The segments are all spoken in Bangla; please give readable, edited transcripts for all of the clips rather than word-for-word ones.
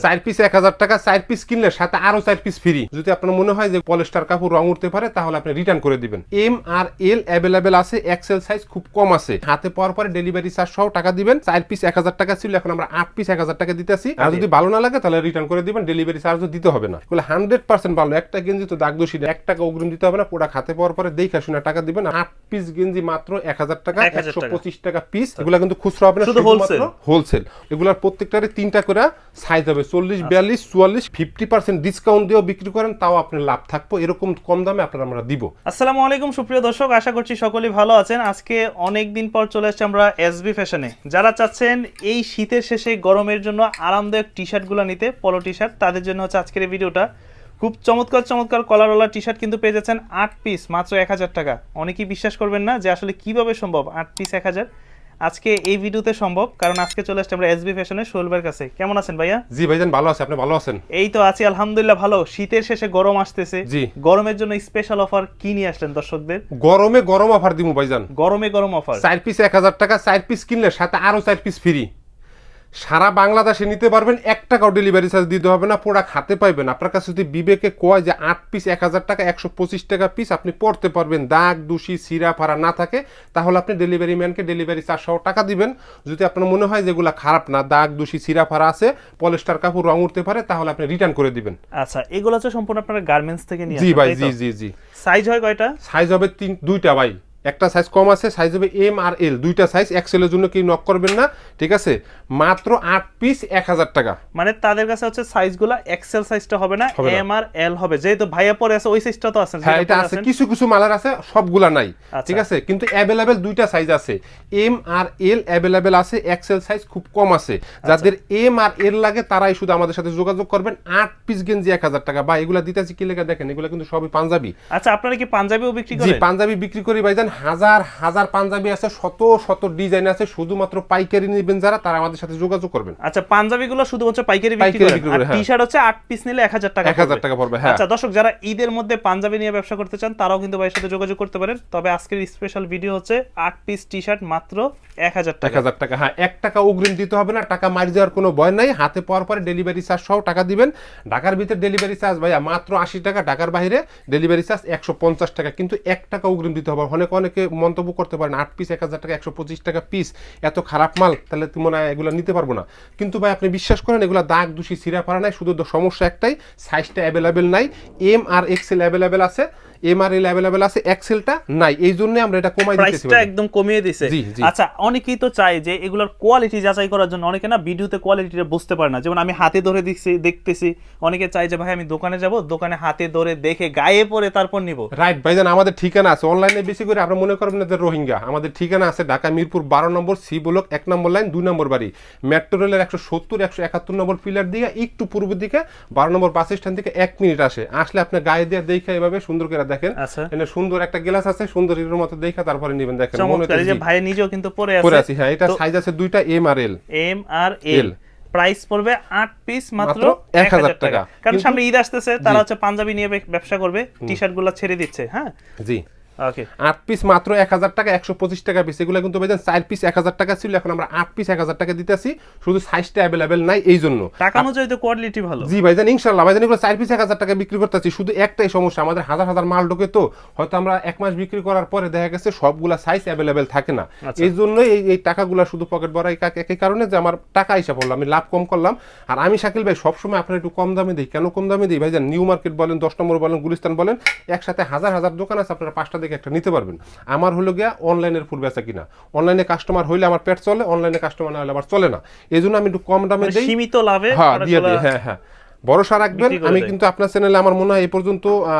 4 পিস 1000 টাকা, 4 পিস কিনলে সাথে আরো 4 পিস ফ্রি। যদি আপনার মনে হয় যে পলিস্টার কাপড় রং উঠতে পারে তাহলে আপনি রিটার্ন করে দিবেন। এম আর এল অ্যাভেলেবেল আছে, এক্সেল সাইজ খুব কম আছে। হাতে পাওয়ার পরে ডেলিভারি চার্জ সহ টাকা দিবেন। 4 পিস 1000 টাকা ছিল, এখন আমরা 8 পিস 1000 টাকা দিতেছি। আর যদি ভালো না লাগে তাহলে রিটার্ন করে দিবেন, ডেলিভারি চার্জও দিতে হবে না। বলে 100% ভালো। একটা গেঞ্জি তো দাগ দোষী, 1 টাকা অগ্রিম দিতে হবে না, পুরো হাতে পাওয়ার পরে দেখে শুনে টাকা দিবেন। 8 পিস গেঞ্জি মাত্র 1000 টাকা, 125 টাকা পিস। এগুলা কিন্তু খুচরা হবে না, শুধুমাত্র হোলসেল। এগুলার প্রত্যেকটারে 3টা করে সাইজ হবে, 40, 42, 44, 50% ডিসকাউন্ট দিয়েও বিক্রি করেন, তাও আপনার লাভ থাকবো। এরকম কম দামে আপনারা আমরা দিব। আসসালামু আলাইকুম সুপ্রিয় দর্শক, আশা করছি সকলেই ভালো আছেন। আজকে অনেক দিন পর চলে এসেছি আমরা এসবি ফ্যাশনে। যারা চাচ্ছেন এই শীতের শেষে গরমের জন্য আরামদায়ক টি শার্টগুলো নিতে, পলো টি শার্ট, তাদের জন্য হচ্ছে আজকের এই ভিডিওটা। খুব চমৎকার চমৎকার কলারওয়ালা টি শার্ট কিন্তু পেয়ে যাচ্ছেন 8 পিস মাত্র 1000 টাকা। অনেকেই বিশ্বাস করবেন না যে আসলে কিভাবে সম্ভব 8 পিস 1000। আজকে এই ভিডিওতে সম্ভব, কারণ আজকে চলে আসছে আমরা এসবি ফ্যাশনে সোহেল ভাইয়ের কাছে। কেমন আছেন ভাইয়া? জি ভাইজান ভালো আছে, আপনি ভালো আছেন? এই তো আছি আলহামদুলিল্লাহ ভালো। শীতের শেষে গরম আসতেছে, জি গরমের জন্য স্পেশাল অফার কি নিয়ে আসলেন দর্শকদের? গরমে গরম অফার দিমু ভাইজান। গরমে গরম অফার, 4 পিস 1000 টাকা, 4 পিস কিনলে সাথে আরো 4 পিস ফ্রি। সারা বাংলাদেশে নিতে পারবেন, 1 টাকাও ডেলিভারি চার্জ দিতে হবে না, প্রোডাক্ট হাতে পাইবেন। আপনার কাছে যদি বিবেকে কয় যে 8 পিস 1000 টাকা, 125 টাকা পিস আপনি পড়তে পারবেন, দাগ দোষী সিরা ফাড়া না থাকে, তাহলে আপনি ডেলিভারি ম্যানকে ডেলিভারি চার্জ সহ টাকা দিবেন। যদি আপনার মনে হয় যেগুলো খারাপ না, দাগ দোষী সিরা ফাড়া আছে, পলিস্টার কাপড় রং উঠতে পারে, তাহলে আপনি রিটার্ন করে দিবেন। আচ্ছা, এগুলো হচ্ছে সম্পূর্ণ আপনারা গার্মেন্টস থেকে নিয়ে জি আসেন? ভাই, তাই তো? জি জি জি। সাইজ হয় কয়টা? সাইজ হবে দুইটা ভাই। একটা সাইজ কম আছে, সাইজ হবে এম আর এল, দুইটা সাইজ। এক্সেলের জন্য কি নক করবেন না, ঠিক আছে? মাত্র 8 পিস 1000 টাকা। মানে তাদের কাছে হচ্ছে সাইজগুলো এক্সেল সাইজটা হবে না, এম আর এল হবে। যেহেতু ভাইয়া পরে আছে ওই সাইজটা তো আছে। হ্যাঁ এটা আছে, কিছু কিছু মালার আছে, সবগুলা নাই, ঠিক আছে? কিন্তু অ্যাভেলেবেল দুইটা সাইজ আছে, এম আর এল অ্যাভেলেবেল আছে, এক্সেল সাইজ খুব কম আছে। যাদের এম আর এল লাগে তারাই শুধু আমাদের সাথে যোগাযোগ করবেন। 8 পিস গেঞ্জি 1000 টাকা। বা এগুলা দিতেছি কি লেখা দেখেন, এগুলা কিন্তু সবই পাঞ্জাবি। আচ্ছা, আপনারা কি পাঞ্জাবিও বিক্রি জি করেন? পাঞ্জাবি বিক্রি করি ভাইজান। হাজার হাজার পাঞ্জাবি আছে, শত শত ডিজাইন আছে। শুধুমাত্র পাইকারি নেবেন যারা, তারা আমাদের সাথে যোগাযোগ করবেন। আচ্ছা, পাঞ্জাবিগুলো শুধুমাত্র পাইকারি বিক্রি করেন, আর টি শার্ট হচ্ছে 8 পিস নিলে 1000 টাকা 1000 টাকা পড়বে। হ্যাঁ আচ্ছা দর্শক, যারা ঈদের মধ্যে পাঞ্জাবি নিয়ে ব্যবসা করতে চান তারাও কিন্তু ভাইয়ের সাথে যোগাযোগ করতে পারেন। তবে আজকের স্পেশাল ভিডিও হচ্ছে 8 পিস টি শার্ট মাত্র 1000 টাকা। 1000 টাকা, হ্যাঁ 1 টাকা অগ্রিম দিতে হবে না, টাকা মারি দেওয়ার কোনো ভয় নাই। হাতে পাওয়ার পরে ডেলিভারি চার্জ সহ টাকা দিবেন। ঢাকার ভিতরে ডেলিভারি চার্জ ভাইয়া মাত্র 80 টাকা, ঢাকার বাইরে ডেলিভারি চার্জ 150 টাকা। কিন্তু 1 টাকা অগ্রিম দিতে হবে। অনেকে মন্তব্য করতে পারেন 8 পিস 1000 টাকা, 125 টাকা পিস, এত খারাপ মাল, তাহলে তুমি মনে হয় এগুলো নিতে পারবো না। কিন্তু ভাই আপনি বিশ্বাস করেন, এগুলো দাগ দোষী সিরা ফাড়া নাই। শুধু সমস্যা একটাই, সাইজটা অ্যাভেলেবেল নাই। এম আর এক্সেল অ্যাভেলেবেল আছে, এম আর এল অ্যাভেলেবেল আছে, এক্সেলটা নাই। এই জন্য আমরা এটা কমাই দিতেছি, প্রাইসটা একদম কমিয়ে দিয়েছে। আচ্ছা, অনেকেই তো চায় যে এগুলোর কোয়ালিটি যাচাই করার জন্য। অনেকে না ভিডিওতে কোয়ালিটিটা বুঝতে পারে না। যেমন আমি হাতে ধরে দেখতেছি, অনেকে চায় যে ভাই আমি দোকানে যাব, দোকানে হাতে ধরে দেখে গায়ে পরে তারপর নিব। রাইট ভাইজান, আমাদের ঠিকানা আছে অনলাইনে। বেশি করে আপনারা মনে করবেন না যে রোহিঙ্গা। আমাদের ঠিকানা আছে Dhaka Mirpur 12 number C block, 1 নম্বর লাইন, 2 নম্বর বাড়ি, মেট্রো রেলের 170 171 নম্বর পিলার দিকে একটু পূর্ব দিকে 12 নম্বর বাস স্ট্যান্ড থেকে 1 মিনিট আসলে আপনি গায়ে দিয়ে দেখে এভাবে সুন্দর করে দেখেন। এখানে সুন্দর একটা গ্লাস আছে, সুন্দর এর মতো দেখে তারপরে নেবেন। দেখেন মনে হচ্ছে যে ভাই নিজেও কিন্তু পরে আছে। হ্যাঁ এটা সাইজ আছে দুইটা, এম আর এল। এম আর এল প্রাইস পড়বে 8 পিস মাত্র 1000 টাকা। কারণ সামনে ঈদ আসতেছে, তারা হচ্ছে পাঞ্জাবি নিয়ে ব্যবসা করবে, টি শার্টগুলো ছেড়ে দিচ্ছে। হ্যাঁ জি, ওকে। 8 পিস মাত্র 1000 টাকা, 125 টাকা পিস। এগুলো কিন্তু ভাইজান 4 পিস 1000 টাকা ছিল, এখন আমরা 8 পিস 1000 টাকা দিতেছি। শুধু সাইজটা अवेलेबल নাই এই জন্য। টাকা অনুযায়ী তো কোয়ালিটি ভালো। জি ভাইজান ইনশাআল্লাহ ভাইজান, এগুলো 4 পিস 1000 টাকা বিক্রি করতেছি। শুধু একটাই সমস্যা, আমাদের হাজার হাজার মাল ঢোকে, তো হয়তো আমরা 1 মাস বিক্রি করার পরে দেখা গেছে সবগুলা সাইজ अवेलेबल থাকে না। এই জন্য এই টাকাগুলো শুধু পকেট ভরা, এই কারণে যে আমার টাকা হিসাব হলো, আমি লাভ কম করলাম। আর আমি শাকিল ভাই সবসময় আপনার একটু কম দামে দিই। কেন কম দামে দিই ভাইজান? নিউ মার্কেট বলেন, 10 নম্বর বলেন, গুলিস্তান বলেন, একসাথে হাজার হাজার দোকান আছে, আপনারা 5টা দেখে একটা নিতে পারবেন। আমার হলো গিয়া অনলাইনের ফুল বেচা কিনা। অনলাইনে কাস্টমার হইলে আমার পেট চলে, অনলাইনে কাস্টমার না হলে আমার চলে না। এই জন্য আমি একটু কম দামে দিই, সীমিত লাভে। হ্যাঁ দিয়ে দিই। হ্যাঁ হ্যাঁ, ভরসা রাখবেন। আমি কিন্তু আপনার চ্যানেলে আমার মনে হয় এই পর্যন্ত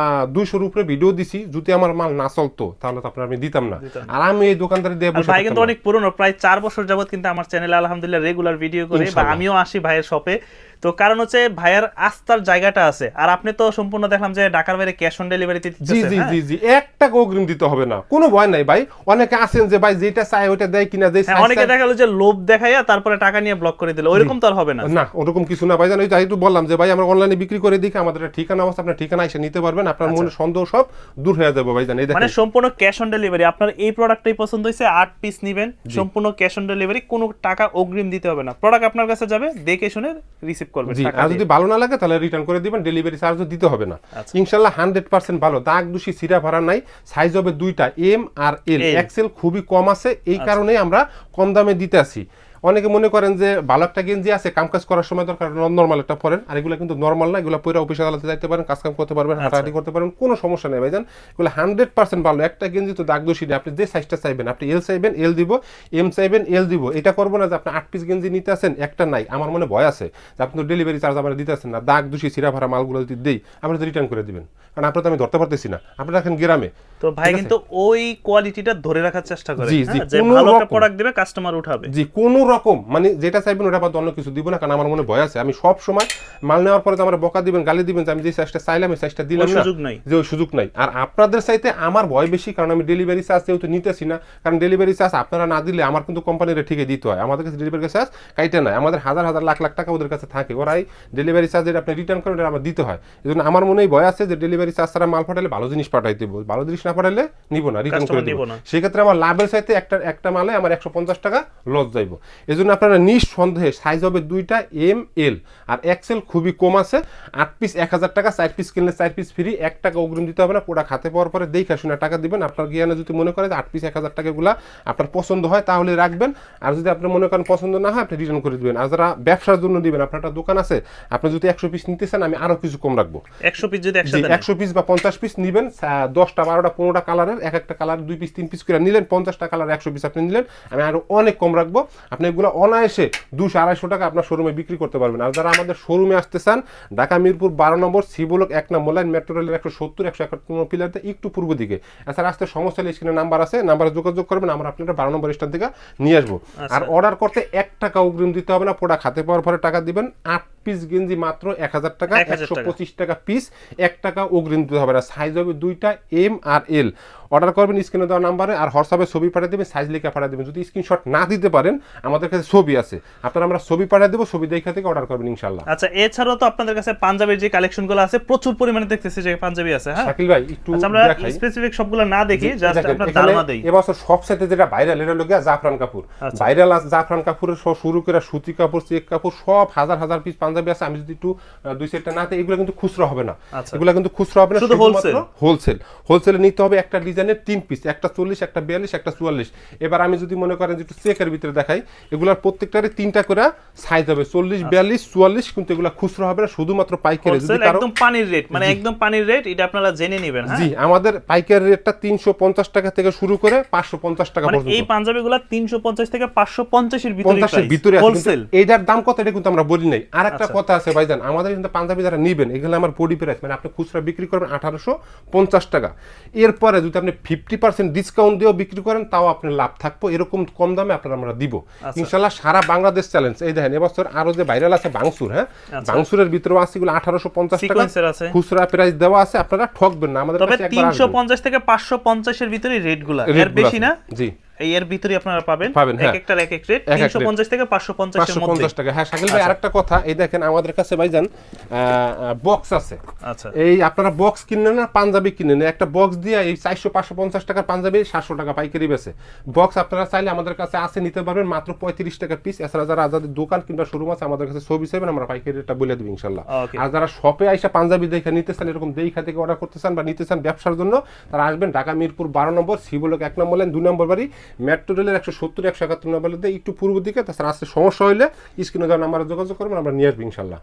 200-র উপরে ভিডিও দিছি। যদি আমার মাল না চলতো তাহলে তো আপনার আমি দিতাম না। আর আমি এই দোকানদারি দিয়ে বসে ভাই কিন্তু অনেক পুরনো, প্রায় 4 বছর যাবত কিন্তু আমার চ্যানেলে আলহামদুলিল্লাহ রেগুলার ভিডিও করে, বা আমিও আসি ভাইয়ের শপে। তো কারণ হচ্ছে ভাইয়ের আস্থার জায়গাটা আছে। আর আপনি তো সম্পূর্ণ দেখলাম যে ঢাকার বাইরে ক্যাশ অন ডেলিভারিতে দিতেছেন। জি জি জি জি, 1 টাকা অগ্রিম দিতে হবে না, কোনো ভয় নাই ভাই। অনেকে আছেন যে ভাই যেটা চাই ওইটা দেয় কিনা, যে অনেকে দেখা গেল যে লোভ দেখাইয়া তারপরে টাকা নিয়ে ব্লক করে দিল, ওইরকম তো আর হবে না। না ওরকম কিছু না ভাইজান। ওই একটু বললাম যে ভাই আমরা অনলাইনে বিক্রি করে দিই, আমাদের ঠিকানা আছে, আপনার ঠিকানা এসে নিতে পারবেন। আপনার মনে সন্দেহ সব দূর হয়ে যাবে ভাইজান। এই দেখেন মানে সম্পূর্ণ ক্যাশ অন ডেলিভারি। আপনার এই প্রোডাক্টটাই পছন্দ হয়েছে, 8 পিস নেবেন, সম্পূর্ণ ক্যাশ অন ডেলিভারি, কোনো টাকা অগ্রিম দিতে হবে না। প্রোডাক্ট আপনার কাছে যাবে, দেখে শুনে রিসিভ রিসিভ করবেন জি, টাকা আর দিয়ে। যদি ভালো না লাগে তাহলে রিটার্ন করে দিবেন, ডেলিভারি চার্জও দিতে হবে না। আচ্ছা। ইনশাআল্লাহ 100% ভালো, দাগ দুষি ছিঁড়া ভাড়া নাই, সাইজ হবে দুইটা এম আর এল, L। এক্সেল খুবই কম আছে, এই কারণেই আমরা কম দামে দিতে আসি। অনেকে মনে করেন যে ভালো একটা গেঞ্জি আছে, কামকাজ করার সময় দরকার নর্মাল একটা পরেন, আর এগুলো কিন্তু নর্মাল না, এগুলো পরে অফিস আদালতে যাইতে পারেন, কাজ কাম করতে পারবেন, হাঁটাহাঁটি করতে পারবেন, কোনো সমস্যা নেই ভাইজান। এগুলো 100% ভালো। একটা গেঞ্জি তো দাগ দোষী নেই, আপনি যে সাইজটা চাইবেন, আপনি এল চাইবেন এল দিব, এম চাইবেন এল দিব। এটা করবো না যে আপনি 8 পিস গেঞ্জি নিতে আসেন একটা নাই, আমার মনে ভয় আছে যে আপনি তো ডেলিভারি চার্জ আমার দিতে আসেন না, দাগ দোষী ছিঁড়া ভাড়া মালগুলো যদি দেই আপনি তো রিটার্ন করে দিবেন, কারণ আপনার তো আমি ধরতে পারতেছি না, আপনারা এখন গ্রামে। তো ভাই কিন্তু ওই কোয়ালিটিটা ধরে রাখার চেষ্টা করে, জি, জি, যে কোনো ভালো একটা রকম। প্রোডাক্ট দিবে কাস্টমার উঠাবে। জি, কোনো রকম মানে যেটা চাইবেন ওটা বাদ অন্য কিছু দিব না, কারণ আমার মনে ভয় আছে। আমি সব সময় মাল নেওয়ার পরে তো আমার বকা দিবেন, গালি দিবেন যে আমি যে সাইজটা চাইলাম এই সাইজটা দিলাম ওই না, সুযোগ নাই। যে ওই সুযোগ নাই। আর আপনাদের চাইতে আমার ভয় বেশি, কারণ আমি ডেলিভারি চার্জ যেহেতু নিতেছি না, কারণ ডেলিভারি চার্জ আপনারা না দিলে আমার কিন্তু কোম্পানির ঠিকই দিতে হয়, আমাদের কাছে ডেলিভারি চার্জ কাইটে নাই, আমাদের হাজার হাজার লাখ লাখ টাকা ওদের কাছে থাকে, ওরাই ডেলিভারি চার্জ যেটা আপনি রিটার্ন করেন এটা আমার দিতে হয়। এই জন্য আমার মনেই ভয় আছে যে ডেলিভারি চার্জ ছাড়া মাল পাঠালে ভালো জিনিস পাঠাই দেবো, ভালো জিনিস না পাঠালে নিব না, রিটার্ন করে Customer দেবো। নিবো না। সেক্ষেত্রে আমার লাভের চাইতে একটা মালে আমার 150 টাকা লস যাইব। এই জন্য আপনারা নিঃসন্দেহে সাইজ হবে দুইটা এম এল, আর এক্সেল খুবই কম আছে। 8 পিস 1000 টাকা, 4 পিস কিনলে 4 পিস ফ্রি, 1 টাকা অগ্রিম দিতে হবে না, পুরো খাতে পাওয়ার পরে দেখে শুনে টাকা দিবেন। আপনার জ্ঞানে যদি মনে করে যে 8 পিস 1000 টাকাগুলো আপনার পছন্দ হয় তাহলে রাখবেন, আর যদি আপনি মনে করেন পছন্দ না হয় আপনি রিটার্ন করে দিবেন। আর যারা ব্যবসার জন্য দিবেন, আপনার একটা দোকান আছে, আপনি যদি 100 পিস নিতে চান আমি আরো কিছু কম রাখবো। 100 পিস যদি জি, একসাথে 100 পিস বা 50 পিস নিবেন, 10টা 12টা 15টা কালারের, এক একটা কালার 2 পিস 3 পিস করে নিলেন, 50টা কালার 100 পিস আপনি নিলেন, আমি আরো অনেক কম রাখবো। আপনি এগুলো অনায়াসে 200-250 টাকা আপনার শোরুমে বিক্রি করতে পারবেন। আর যারা আমাদের শোরুমে আসতে চান, Dhaka Mirpur 12 number C block 1 নম্বর লাইন, মেট্রো রেলের 170-171 পিলারতে একটু পূর্ব দিকে। এছাড়া আসতে সমস্যা হলে স্ক্রিনে নাম্বার আছে, নাম্বারে যোগাযোগ করবেন, আমরা আপনারা 12 নম্বর স্ট্যান্ড থেকে নিয়ে আসবো। আর অর্ডার করতে 1 টাকা অগ্রিম দিতে হবে না, প্রোডাক্ট হাতে পাওয়ার পরে টাকা দিবেন। 8 পিস গেঞ্জি মাত্র 1000 টাকা, 125 টাকা পিস, 1 টাকা অগ্রিম দিতে হবে না। সাইজ হবে দুইটা এম আর এল। অর্ডার করবেন স্ক্রিনে দেওয়া নাম্বারে, আর হোয়াটসঅ্যাপে ছবি পাঠিয়ে দেবেন, সাইজ লিখে পাঠিয়ে দেবেন। যদি স্ক্রিনশট না দিতে পারেন আমাদের কাছে ছবি আছে, আপনারা আমরা ছবি পাঠিয়ে দেবো, ছবি দেখে থেকে অর্ডার করবেন ইনশাআল্লাহ। আচ্ছা, এছাড়াও তো আপনাদের কাছে পাঞ্জাবির যে কালেকশনগুলো আছে প্রচুর পরিমাণে দেখতেছি যে পাঞ্জাবি আছে। হ্যাঁ শাকিল ভাই একটু আচ্ছা, আমরা দেখাই। স্পেসিফিক সবগুলো না দেখি, জাস্ট দেখেন, আপনার এখানে ধারণা দেই। এবছর সবচেয়ে যেটা ভাইরাল এটা হলো গিয়া জাফরান কাপড়। আচ্ছা। ভাইরাল আছে জাফরান কাপড়ের শুরু করে সুতি কাপড়, চেক কাপড়, সব হাজার হাজার পিস পাঞ্জাবি আছে। আমি যদি একটু 2 সেটটা না দিই, এগুলো কিন্তু খুচরা হবে না, আচ্ছা। এগুলো কিন্তু খুচরা হবে না, শুধু হোলসেল। হোলসেলে নিতে হবে একটা ডিজাইনের 3 পিস, একটা 40, একটা 42, একটা 44। এবার আমি যদি মনে করেন যে একটু চেকের ভিতরে দেখাই, এগুলার প্রত্যেকটারে 3টা করে সাইজ হবে, 40, 42, 44, কিন্তু এগুলো খুচরা হবে না, শুধুমাত্র পাইকারি। যদি কারো একদম পানির রেট, মানে একদম পানির রেট, এটা আপনারা জেনে নেবেন। হ্যাঁ, জি, আমাদের পাইকারি রেটটা 350 টাকা থেকে শুরু করে 550 টাকা মানে পর্যন্ত। এই পাঞ্জাবিগুলো 350 থেকে 550 এর ভিতরে 50 এর ভিতরে আছে, হোলসেল। কিন্তু এইটার দাম কত এটা কিন্তু আমরা বলি নাই। আর একটা আচ্ছা। কথা আছে ভাইজান, আমাদের কিন্তু পাঞ্জাবি যারা নিবেন, এগুলো আমার বডি প্রাইস, মানে আপনি খুচরা বিক্রি করবেন 1850 টাকা, এরপরে যদি আপনি 50% ডিসকাউন্ট দিয়েও বিক্রি করেন তাও আপনি লাভ থাকবো, এরকম কম দামে আপনারা আমরা দিব ইনশাআল্লাহ। সারা বাংলাদেশ চ্যালেঞ্জ। এই দেখেন এবছর আরো যে ভাইরাল আছে বাংসুর, হ্যাঁ বাংসুরের ভিতরেও আছে এগুলো 1850 টাকা সিকোয়েন্সের আছে, খুচরা প্রাইস দেওয়া আছে, আপনারা ঠকবেন না। আমাদের তবে কাছে একবার আসবেন। 350 থেকে 550 এর ভিতরে রেটগুলো, এর বেশি না। জি, এর ভিতরে আপনারা পাবেন, হ্যাঁ। এক একটার এক এক রেট, 350 থেকে 550 এর মধ্যে। 550 টাকা। হ্যাঁ শাকিল ভাই, আরেকটা কথা, এই দেখেন আমাদের কাছে ভাইজান বক্স আছে। আচ্ছা, এই আপনারা বক্স কিনেন না, পাঞ্জাবি কিনেন, একটা বক্স দিয়ে এই 400-550 টাকার পাঞ্জাবি 700 টাকা পাইকারি বেচে। বক্স আপনারা চাইলে আমাদের কাছে আছে, নিতে পারবেন মাত্র 35 টাকা পিস। এছাড়া যারা আজাদের দোকান কিংবা শোরুম আছে আমাদের কাছে ছবি চাইবেন, আমরা পাইকারি রেটটা বলে দেব ইনশাআল্লাহ। Okay. আর যারা শপে আইসা পাঞ্জাবি দেখে নিতে চান, এরকম দেখা থেকে অর্ডার করতে চান বা নিতে চান ব্যবসার জন্য, তারা আসবেন Dhaka Mirpur 12 number C block 1 নম্বর লাইন 2 নম্বর বাড়ি, মেট্রো রেলের 170-171 নম্বর একটু পূর্ব দিকে। তাছাড়া আসতে সমস্যা হইলে স্ক্রিনে দেওয়া নাম্বারে যোগাযোগ করবেন, আমরা নিয়ে আসবো ইনশাআল্লাহ।